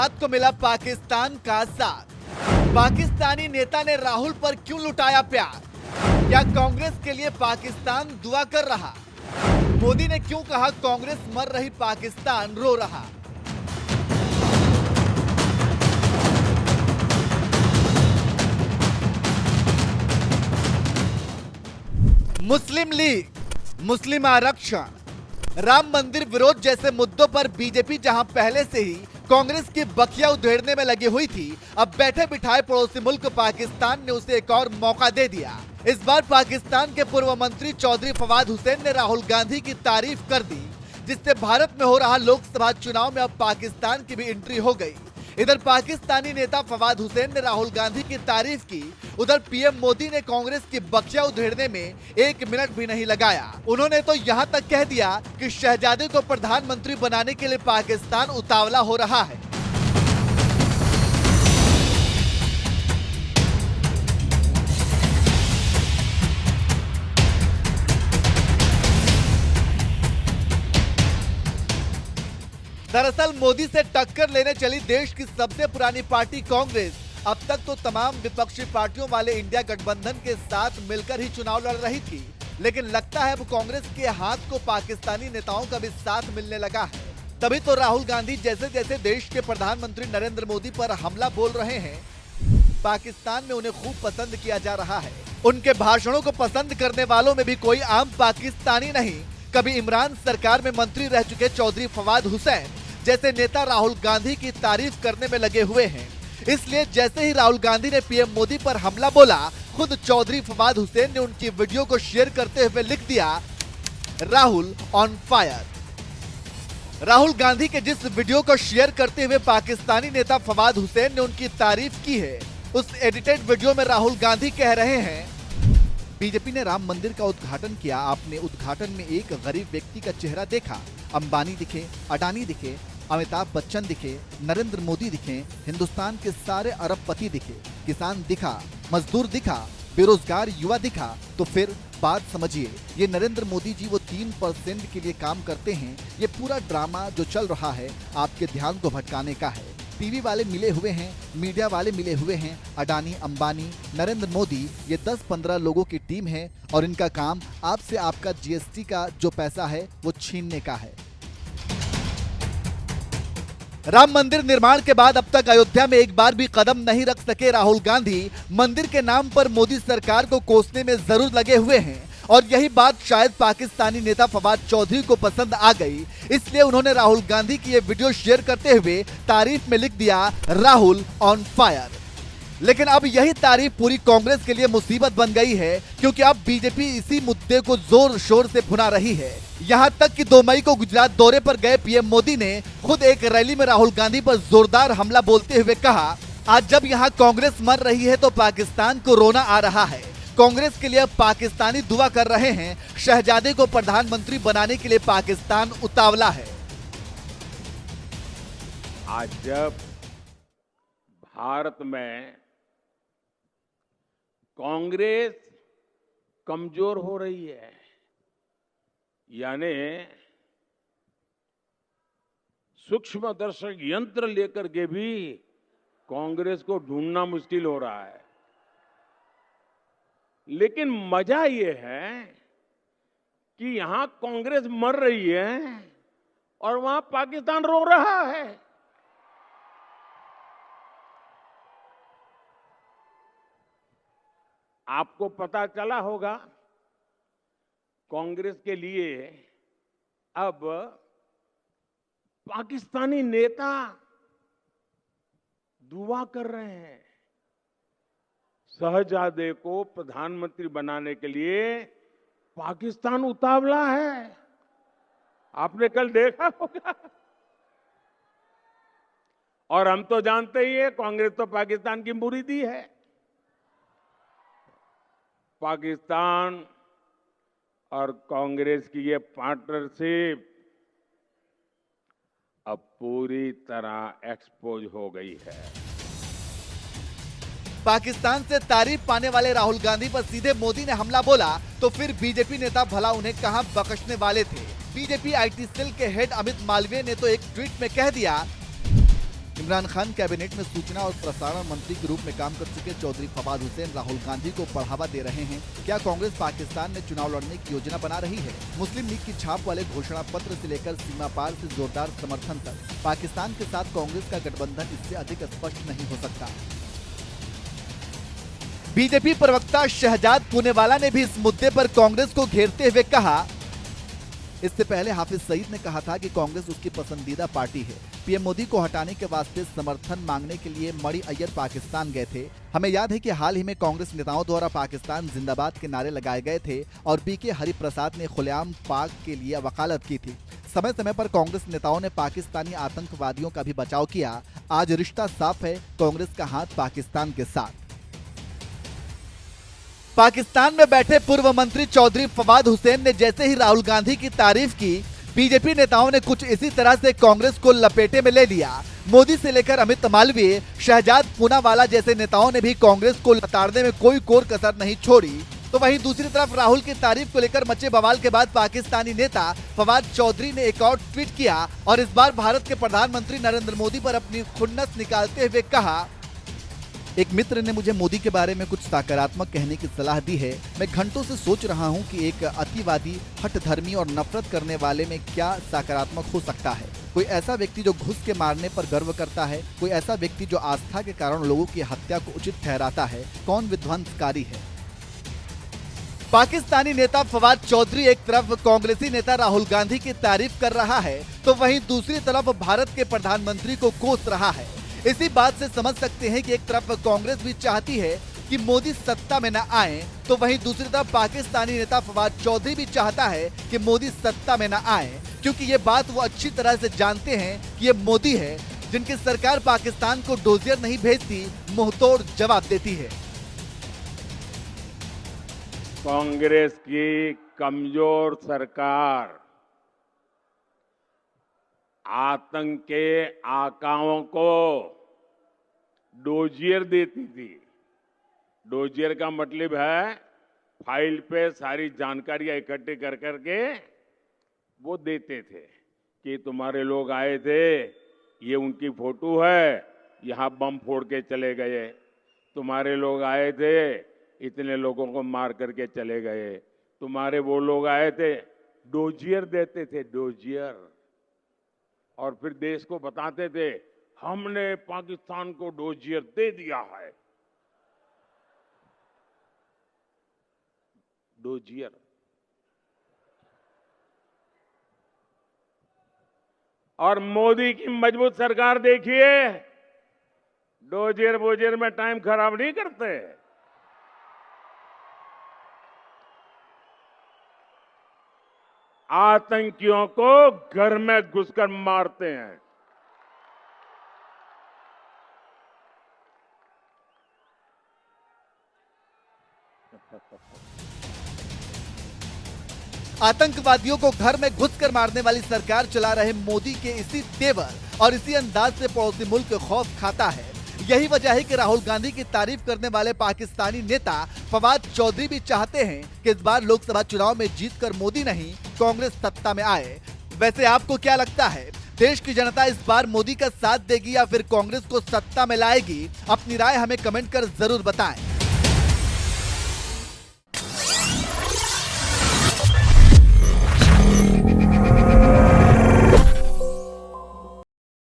गुजरात को मिला पाकिस्तान का साथ। पाकिस्तानी नेता ने राहुल पर क्यों लुटाया प्यार? क्या कांग्रेस के लिए पाकिस्तान दुआ कर रहा? मोदी ने क्यों कहा कांग्रेस मर रही, पाकिस्तान रो रहा? मुस्लिम लीग, मुस्लिम आरक्षण, राम मंदिर विरोध जैसे मुद्दों पर बीजेपी जहां पहले से ही कांग्रेस की बखिया उधेड़ने में लगी हुई थी, अब बैठे बिठाए पड़ोसी मुल्क पाकिस्तान ने उसे एक और मौका दे दिया। इस बार पाकिस्तान के पूर्व मंत्री चौधरी फवाद हुसैन ने राहुल गांधी की तारीफ कर दी, जिससे भारत में हो रहा लोकसभा चुनाव में अब पाकिस्तान की भी एंट्री हो गई। इधर पाकिस्तानी नेता फवाद हुसैन ने राहुल गांधी की तारीफ की, उधर पीएम मोदी ने कांग्रेस की बखिया उधेड़ने में 1 मिनट भी नहीं लगाया। उन्होंने तो यहां तक कह दिया कि शहजादे को प्रधानमंत्री बनाने के लिए पाकिस्तान उतावला हो रहा है। दरअसल मोदी से टक्कर लेने चली देश की सबसे पुरानी पार्टी कांग्रेस अब तक तो तमाम विपक्षी पार्टियों वाले इंडिया गठबंधन के साथ मिलकर ही चुनाव लड़ रही थी, लेकिन लगता है अब कांग्रेस के हाथ को पाकिस्तानी नेताओं का भी साथ मिलने लगा है। तभी तो राहुल गांधी जैसे जैसे देश के प्रधानमंत्री नरेंद्र मोदी पर हमला बोल रहे हैं, पाकिस्तान में उन्हें खूब पसंद किया जा रहा है। उनके भाषणों को पसंद करने वालों में भी कोई आम पाकिस्तानी नहीं, कभी इमरान सरकार में मंत्री रह चुके चौधरी फवाद हुसैन जैसे नेता राहुल गांधी की तारीफ करने में लगे हुए हैं। इसलिए जैसे ही राहुल गांधी ने पीएम मोदी पर हमला बोला, खुद चौधरी फवाद हुसैन ने उनकी वीडियो को शेयर करते हुए लिख दिया, राहुल ऑन फायर। राहुल गांधी के जिस वीडियो को शेयर करते हुए पाकिस्तानी नेता फवाद हुसैन ने उनकी तारीफ की है, उस एडिटेड वीडियो में राहुल गांधी कह रहे हैं, बीजेपी ने राम मंदिर का उद्घाटन किया, आपने उद्घाटन में एक गरीब व्यक्ति का चेहरा देखा, अंबानी दिखे, अडानी दिखे, अमिताभ बच्चन दिखे, नरेंद्र मोदी दिखे, हिंदुस्तान के सारे अरबपति दिखे, किसान दिखा, मजदूर दिखा, बेरोजगार युवा दिखा, तो फिर बात समझिए, ये नरेंद्र मोदी जी वो 3% के लिए काम करते हैं। ये पूरा ड्रामा जो चल रहा है आपके ध्यान को भटकाने का है। टीवी वाले मिले हुए हैं, मीडिया वाले मिले हुए हैं, अडानी, अंबानी, नरेंद्र मोदी, ये 10-15 लोगों की टीम है और इनका काम आपसे आपका जीएसटी का जो पैसा है वो छीनने का है। राम मंदिर निर्माण के बाद अब तक अयोध्या में एक बार भी कदम नहीं रख सके राहुल गांधी मंदिर के नाम पर मोदी सरकार को कोसने में जरूर लगे हुए हैं, और यही बात शायद पाकिस्तानी नेता फवाद चौधरी को पसंद आ गई। इसलिए उन्होंने राहुल गांधी की ये वीडियो शेयर करते हुए तारीफ में लिख दिया, राहुल ऑन फायर। लेकिन अब यही तारीफ पूरी कांग्रेस के लिए मुसीबत बन गई है, क्योंकि अब बीजेपी इसी मुद्दे को जोर शोर से भुना रही है। यहां तक कि 2 मई को गुजरात दौरे पर गए पीएम मोदी ने खुद एक रैली में राहुल गांधी पर जोरदार हमला बोलते हुए कहा, आज जब यहां कांग्रेस मर रही है तो पाकिस्तान को रोना आ रहा है। कांग्रेस के लिए पाकिस्तानी दुआ कर रहे हैं, शहजादे को प्रधानमंत्री बनाने के लिए पाकिस्तान उतावला है। आज जब भारत में कांग्रेस कमजोर हो रही है, यानी सूक्ष्मदर्शक यंत्र लेकर के भी कांग्रेस को ढूंढना मुश्किल हो रहा है, लेकिन मजा ये है कि यहां कांग्रेस मर रही है और वहां पाकिस्तान रो रहा है। आपको पता चला होगा, कांग्रेस के लिए अब पाकिस्तानी नेता दुआ कर रहे हैं, शहजादे को प्रधानमंत्री बनाने के लिए पाकिस्तान उतावला है। आपने कल देखा होगा। और हम तो जानते ही है, कांग्रेस तो पाकिस्तान की मुरीदी है। पाकिस्तान और कांग्रेस की ये पार्टनरशिप अब पूरी तरह एक्सपोज हो गई है। पाकिस्तान से तारीफ पाने वाले राहुल गांधी पर सीधे मोदी ने हमला बोला तो फिर बीजेपी नेता भला उन्हें कहां बख्शने वाले थे। बीजेपी आईटी सेल के हेड अमित मालवीय ने तो एक ट्वीट में कह दिया, इमरान खान कैबिनेट में सूचना और प्रसारण मंत्री के रूप में काम कर चुके चौधरी फवाद हुसैन राहुल गांधी को बढ़ावा दे रहे हैं। क्या कांग्रेस पाकिस्तान में चुनाव लड़ने की योजना बना रही है? मुस्लिम लीग की छाप वाले घोषणा पत्र से लेकर सीमा पार से जोरदार समर्थन तक पाकिस्तान के साथ कांग्रेस का गठबंधन इससे अधिक स्पष्ट नहीं हो सकता। बीजेपी प्रवक्ता शहजाद पूनेवाला ने भी इस मुद्दे पर कांग्रेस को घेरते हुए कहा, इससे पहले हाफिज सईद ने कहा था कि कांग्रेस उसकी पसंदीदा पार्टी है। पीएम मोदी को हटाने के वास्ते समर्थन मांगने के लिए मणि अय्यर पाकिस्तान गए थे। हमें याद है कि हाल ही में कांग्रेस नेताओं द्वारा पाकिस्तान जिंदाबाद के नारे लगाए गए थे और पीके हरिप्रसाद ने खुलेआम पाक के लिए वकालत की थी। समय समय पर कांग्रेस नेताओं ने पाकिस्तानी आतंकवादियों का भी बचाव किया। आज रिश्ता साफ है, कांग्रेस का हाथ पाकिस्तान के साथ। पाकिस्तान में बैठे पूर्व मंत्री चौधरी फवाद हुसैन ने जैसे ही राहुल गांधी की तारीफ की, बीजेपी नेताओं ने कुछ इसी तरह से कांग्रेस को लपेटे में ले लिया। मोदी से लेकर अमित मालवीय, शहजाद पूनावाला जैसे नेताओं ने भी कांग्रेस को लताड़ने में कोई कोर कसर नहीं छोड़ी। तो वहीं दूसरी तरफ राहुल की तारीफ को लेकर मचे बवाल के बाद पाकिस्तानी नेता फवाद चौधरी ने एक और ट्वीट किया और इस बार भारत के प्रधानमंत्री नरेंद्र मोदी पर अपनी खुन्नस निकालते हुए कहा, एक मित्र ने मुझे मोदी के बारे में कुछ सकारात्मक कहने की सलाह दी है। मैं घंटों से सोच रहा हूं कि एक अतिवादी, हठधर्मी और नफरत करने वाले में क्या सकारात्मक हो सकता है। कोई ऐसा व्यक्ति जो घुस के मारने पर गर्व करता है, कोई ऐसा व्यक्ति जो आस्था के कारण लोगों की हत्या को उचित ठहराता है। कौन विध्वंसकारी है? पाकिस्तानी नेता फवाद चौधरी एक तरफ कांग्रेसी नेता राहुल गांधी की तारीफ कर रहा है, तो वहीं दूसरी तरफ भारत के प्रधानमंत्री को कोस रहा है। इसी बात से समझ सकते हैं कि एक तरफ कांग्रेस भी चाहती है कि मोदी सत्ता में न आए, तो वहीं दूसरी तरफ पाकिस्तानी नेता फवाद चौधरी भी चाहता है कि मोदी सत्ता में न आए, क्योंकि ये बात वो अच्छी तरह से जानते हैं कि ये मोदी है जिनकी सरकार पाकिस्तान को डोजियर नहीं भेजती, मुंहतोड़ जवाब देती है। कांग्रेस की कमजोर सरकार आतंक के आकाओं को डोजियर देती थी। डोजियर का मतलब है फाइल पे सारी जानकारियां इकट्ठे कर करके वो देते थे कि तुम्हारे लोग आए थे, ये उनकी फोटो है, यहां बम फोड़ के चले गए। तुम्हारे लोग आए थे, इतने लोगों को मार करके चले गए। तुम्हारे वो लोग आए थे, डोजियर देते थे, डोजियर। और फिर देश को बताते थे, हमने पाकिस्तान को डोजियर दे दिया है। डोजियर। और मोदी की मजबूत सरकार देखिए, डोजियर बोजियर में टाइम खराब नहीं करते। आतंकियों को घर में घुसकर मारते हैं। आतंकवादियों को घर में घुसकर मारने वाली सरकार चला रहे मोदी के इसी तेवर और इसी अंदाज से पड़ोसी मुल्क खौफ खाता है। यही वजह है कि राहुल गांधी की तारीफ करने वाले पाकिस्तानी नेता फवाद चौधरी भी चाहते हैं कि इस बार लोकसभा चुनाव में जीतकर मोदी नहीं, कांग्रेस सत्ता में आए। वैसे आपको क्या लगता है, देश की जनता इस बार मोदी का साथ देगी या फिर कांग्रेस को सत्ता में लाएगी? अपनी राय हमें कमेंट कर जरूर बताएं।